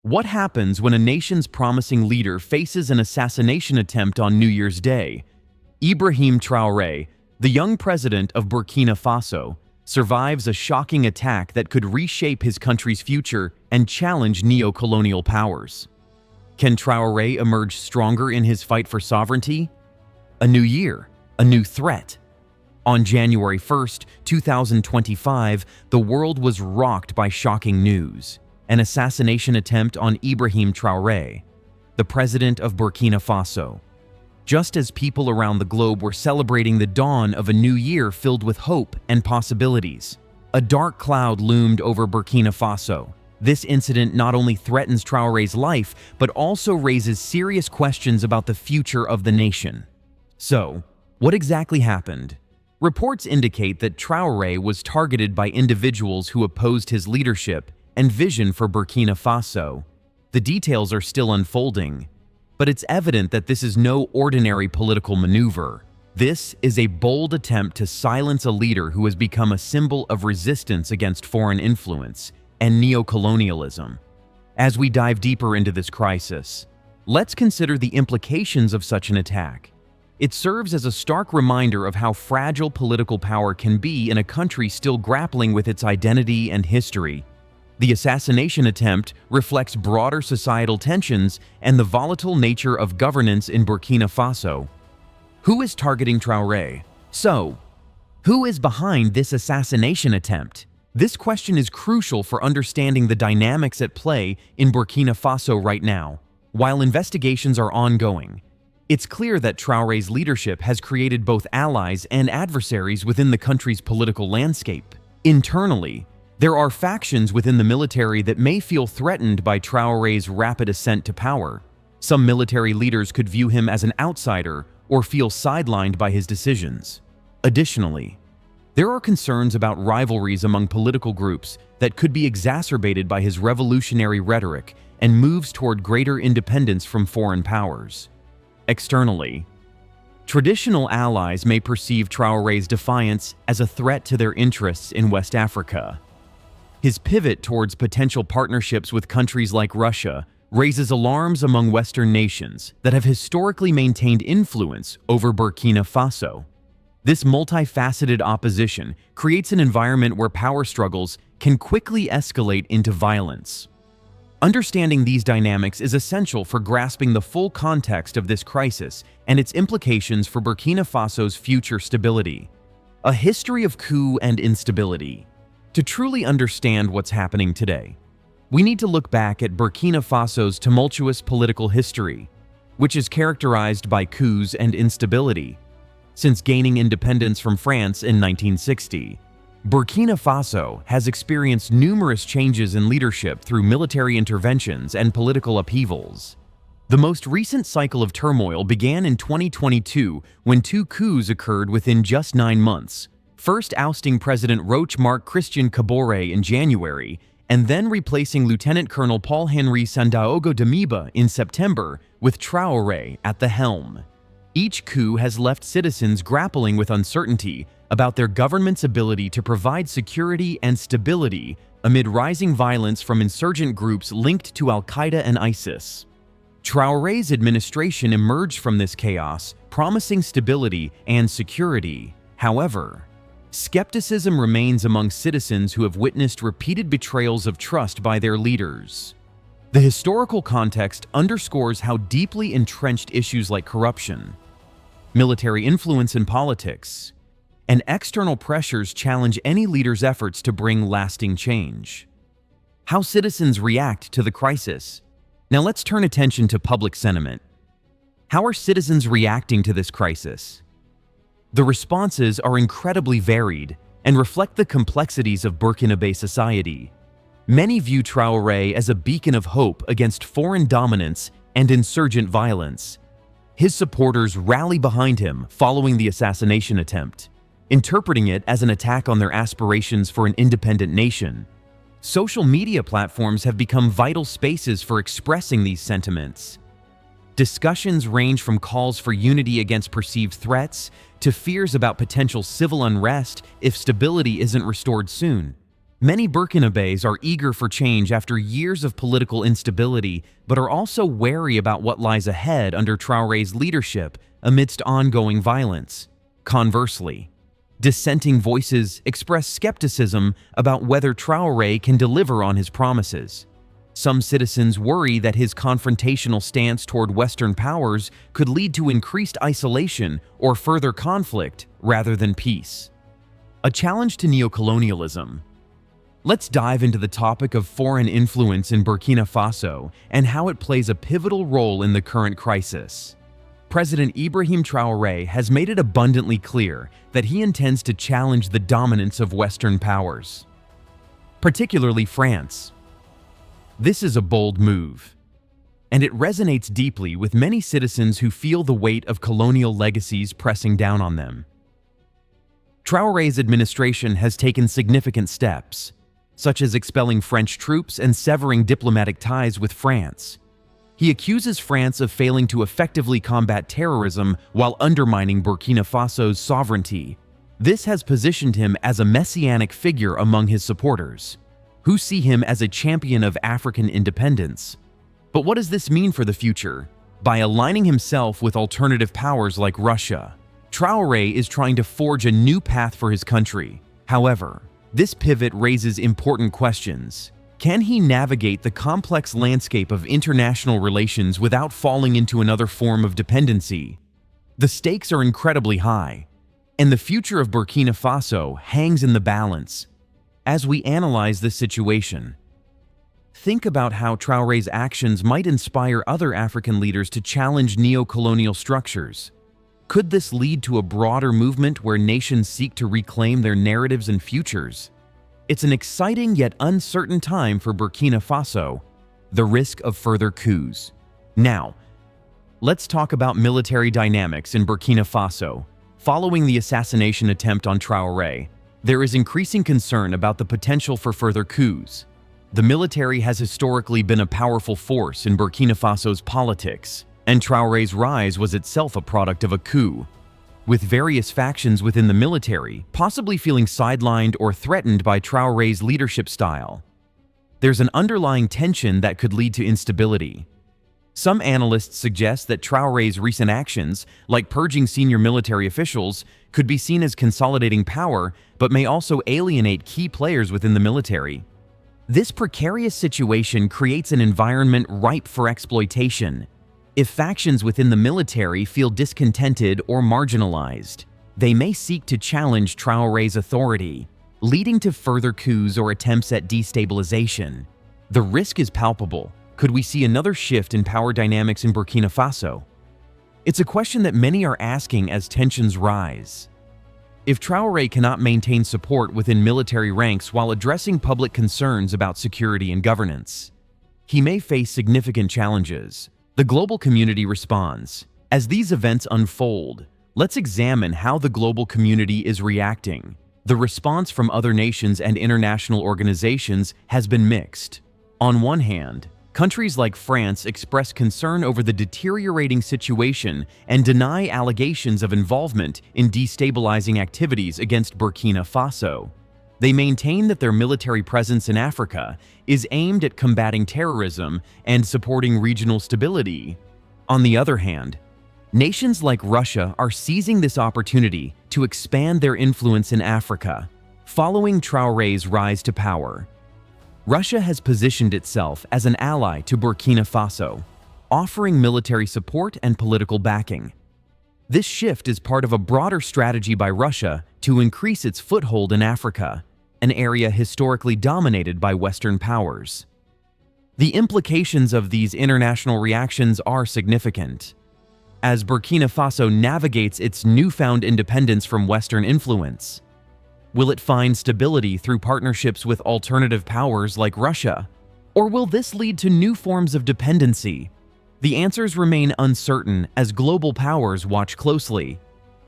What happens when a nation's promising leader faces an assassination attempt on New Year's Day? Ibrahim Traoré, the young president of Burkina Faso, survives a shocking attack that could reshape his country's future and challenge neo-colonial powers. Can Traoré emerge stronger in his fight for sovereignty? A new year, a new threat. On January 1st, 2025, the world was rocked by shocking news: an assassination attempt on Ibrahim Traoré, the president of Burkina Faso. Just as people around the globe were celebrating the dawn of a new year filled with hope and possibilities, a dark cloud loomed over Burkina Faso. This incident not only threatens Traoré's life, but also raises serious questions about the future of the nation. So, what exactly happened? Reports indicate that Traoré was targeted by individuals who opposed his leadership and vision for Burkina Faso. The details are still unfolding, but it's evident that this is no ordinary political maneuver. This is a bold attempt to silence a leader who has become a symbol of resistance against foreign influence and neo-colonialism. As we dive deeper into this crisis, let's consider the implications of such an attack. It serves as a stark reminder of how fragile political power can be in a country still grappling with its identity and history. The assassination attempt reflects broader societal tensions and the volatile nature of governance in Burkina Faso. Who is targeting Traoré? So, who is behind this assassination attempt? This question is crucial for understanding the dynamics at play in Burkina Faso right now. While investigations are ongoing, it's clear that Traoré's leadership has created both allies and adversaries within the country's political landscape. Internally, there are factions within the military that may feel threatened by Traoré's rapid ascent to power. Some military leaders could view him as an outsider or feel sidelined by his decisions. Additionally, there are concerns about rivalries among political groups that could be exacerbated by his revolutionary rhetoric and moves toward greater independence from foreign powers. Externally, traditional allies may perceive Traoré's defiance as a threat to their interests in West Africa. His pivot towards potential partnerships with countries like Russia raises alarms among Western nations that have historically maintained influence over Burkina Faso. This multifaceted opposition creates an environment where power struggles can quickly escalate into violence. Understanding these dynamics is essential for grasping the full context of this crisis and its implications for Burkina Faso's future stability. A history of coup and instability. To truly understand what's happening today, we need to look back at Burkina Faso's tumultuous political history, which is characterized by coups and instability. Since gaining independence from France in 1960, Burkina Faso has experienced numerous changes in leadership through military interventions and political upheavals. The most recent cycle of turmoil began in 2022 when two coups occurred within just 9 months, first ousting President Roch-Marc Christian Kabore in January, and then replacing Lieutenant Colonel Paul-Henri Sandaogo Damiba in September with Traoré at the helm. Each coup has left citizens grappling with uncertainty about their government's ability to provide security and stability amid rising violence from insurgent groups linked to Al-Qaeda and ISIS. Traoré's administration emerged from this chaos, promising stability and security. However, skepticism remains among citizens who have witnessed repeated betrayals of trust by their leaders. The historical context underscores how deeply entrenched issues like corruption, military influence in politics, and external pressures challenge any leader's efforts to bring lasting change. How citizens react to the crisis. Now let's turn attention to public sentiment. How are citizens reacting to this crisis? The responses are incredibly varied and reflect the complexities of Burkinabe society. Many view Traoré as a beacon of hope against foreign dominance and insurgent violence. His supporters rally behind him following the assassination attempt, interpreting it as an attack on their aspirations for an independent nation. Social media platforms have become vital spaces for expressing these sentiments. Discussions range from calls for unity against perceived threats to fears about potential civil unrest if stability isn't restored soon. Many Burkinabés are eager for change after years of political instability, but are also wary about what lies ahead under Traoré's leadership amidst ongoing violence. Conversely, dissenting voices express skepticism about whether Traoré can deliver on his promises. Some citizens worry that his confrontational stance toward Western powers could lead to increased isolation or further conflict rather than peace. A challenge to neocolonialism. Let's dive into the topic of foreign influence in Burkina Faso and how it plays a pivotal role in the current crisis. President Ibrahim Traoré has made it abundantly clear that he intends to challenge the dominance of Western powers, particularly France. This is a bold move, and it resonates deeply with many citizens who feel the weight of colonial legacies pressing down on them. Traoré's administration has taken significant steps, such as expelling French troops and severing diplomatic ties with France. He accuses France of failing to effectively combat terrorism while undermining Burkina Faso's sovereignty. This has positioned him as a messianic figure among his supporters, who see him as a champion of African independence. But what does this mean for the future? By aligning himself with alternative powers like Russia, Traoré is trying to forge a new path for his country. However, this pivot raises important questions. Can he navigate the complex landscape of international relations without falling into another form of dependency? The stakes are incredibly high, and the future of Burkina Faso hangs in the balance. As we analyze this situation, think about how Traoré's actions might inspire other African leaders to challenge neo-colonial structures. Could this lead to a broader movement where nations seek to reclaim their narratives and futures? It's an exciting yet uncertain time for Burkina Faso, the risk of further coups. Now, let's talk about military dynamics in Burkina Faso. Following the assassination attempt on Traoré, there is increasing concern about the potential for further coups. The military has historically been a powerful force in Burkina Faso's politics, and Traoré's rise was itself a product of a coup, with various factions within the military possibly feeling sidelined or threatened by Traoré's leadership style. There's an underlying tension that could lead to instability. Some analysts suggest that Traoré's recent actions, like purging senior military officials, could be seen as consolidating power, but may also alienate key players within the military. This precarious situation creates an environment ripe for exploitation. If factions within the military feel discontented or marginalized, they may seek to challenge Traoré's authority, leading to further coups or attempts at destabilization. The risk is palpable. Could we see another shift in power dynamics in Burkina Faso? It's a question that many are asking as tensions rise. If Traoré cannot maintain support within military ranks while addressing public concerns about security and governance, he may face significant challenges. The global community responds. As these events unfold, let's examine how the global community is reacting. The response from other nations and international organizations has been mixed. On one hand, countries like France express concern over the deteriorating situation and deny allegations of involvement in destabilizing activities against Burkina Faso. They maintain that their military presence in Africa is aimed at combating terrorism and supporting regional stability. On the other hand, nations like Russia are seizing this opportunity to expand their influence in Africa. Following Traoré's rise to power, Russia has positioned itself as an ally to Burkina Faso, offering military support and political backing. This shift is part of a broader strategy by Russia to increase its foothold in Africa, an area historically dominated by Western powers. The implications of these international reactions are significant. As Burkina Faso navigates its newfound independence from Western influence, will it find stability through partnerships with alternative powers like Russia? Or will this lead to new forms of dependency? The answers remain uncertain as global powers watch closely.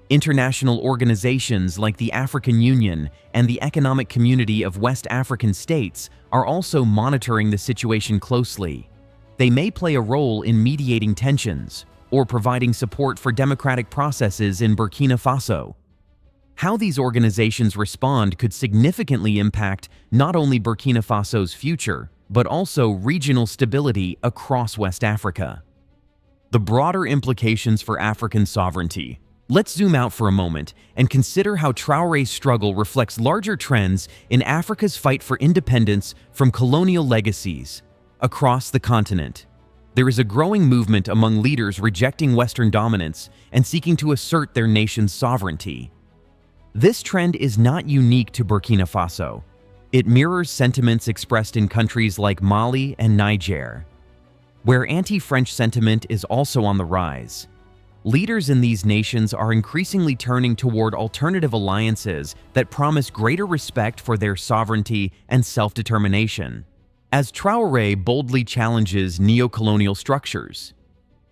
International organizations like the African Union and the Economic Community of West African States are also monitoring the situation closely. They may play a role in mediating tensions or providing support for democratic processes in Burkina Faso. How these organizations respond could significantly impact not only Burkina Faso's future, but also regional stability across West Africa. The broader implications for African sovereignty. Let's zoom out for a moment and consider how Traoré's struggle reflects larger trends in Africa's fight for independence from colonial legacies. Across the continent, there is a growing movement among leaders rejecting Western dominance and seeking to assert their nation's sovereignty. This trend is not unique to Burkina Faso. It mirrors sentiments expressed in countries like Mali and Niger, where anti-French sentiment is also on the rise. Leaders in these nations are increasingly turning toward alternative alliances that promise greater respect for their sovereignty and self-determination. As Traoré boldly challenges neo-colonial structures,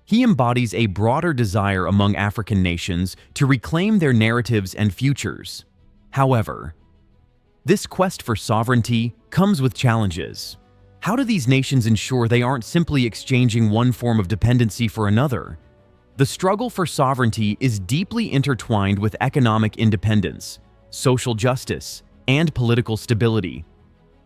he embodies a broader desire among African nations to reclaim their narratives and futures. However, this quest for sovereignty comes with challenges. How do these nations ensure they aren't simply exchanging one form of dependency for another? The struggle for sovereignty is deeply intertwined with economic independence, social justice, and political stability.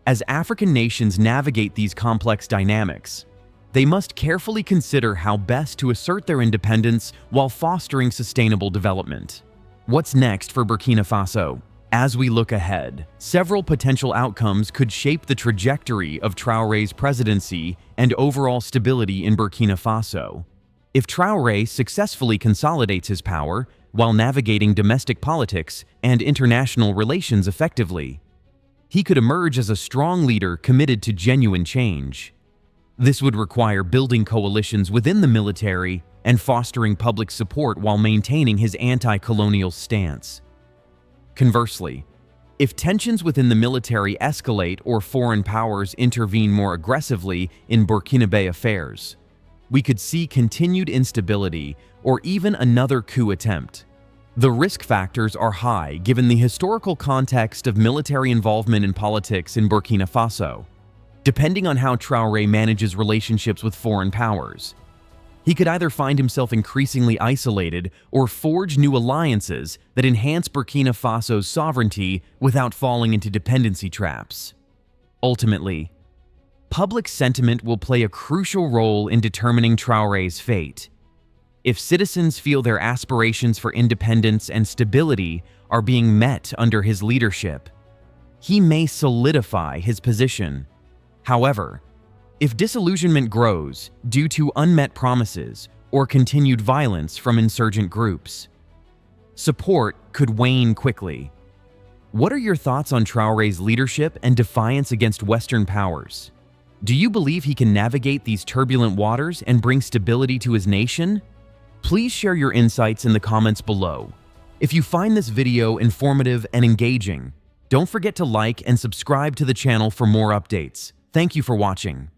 As African nations navigate these complex dynamics, they must carefully consider how best to assert their independence while fostering sustainable development. What's next for Burkina Faso? As we look ahead, several potential outcomes could shape the trajectory of Traoré's presidency and overall stability in Burkina Faso. If Traoré successfully consolidates his power while navigating domestic politics and international relations effectively, he could emerge as a strong leader committed to genuine change. This would require building coalitions within the military and fostering public support while maintaining his anti-colonial stance. Conversely, if tensions within the military escalate or foreign powers intervene more aggressively in Burkinabe affairs, we could see continued instability or even another coup attempt. The risk factors are high given the historical context of military involvement in politics in Burkina Faso. Depending on how Traoré manages relationships with foreign powers, he could either find himself increasingly isolated or forge new alliances that enhance Burkina Faso's sovereignty without falling into dependency traps. Ultimately, public sentiment will play a crucial role in determining Traoré's fate. If citizens feel their aspirations for independence and stability are being met under his leadership, he may solidify his position. However, if disillusionment grows due to unmet promises or continued violence from insurgent groups, support could wane quickly. What are your thoughts on Traoré's leadership and defiance against Western powers? Do you believe he can navigate these turbulent waters and bring stability to his nation? Please share your insights in the comments below. If you find this video informative and engaging, don't forget to like and subscribe to the channel for more updates. Thank you for watching.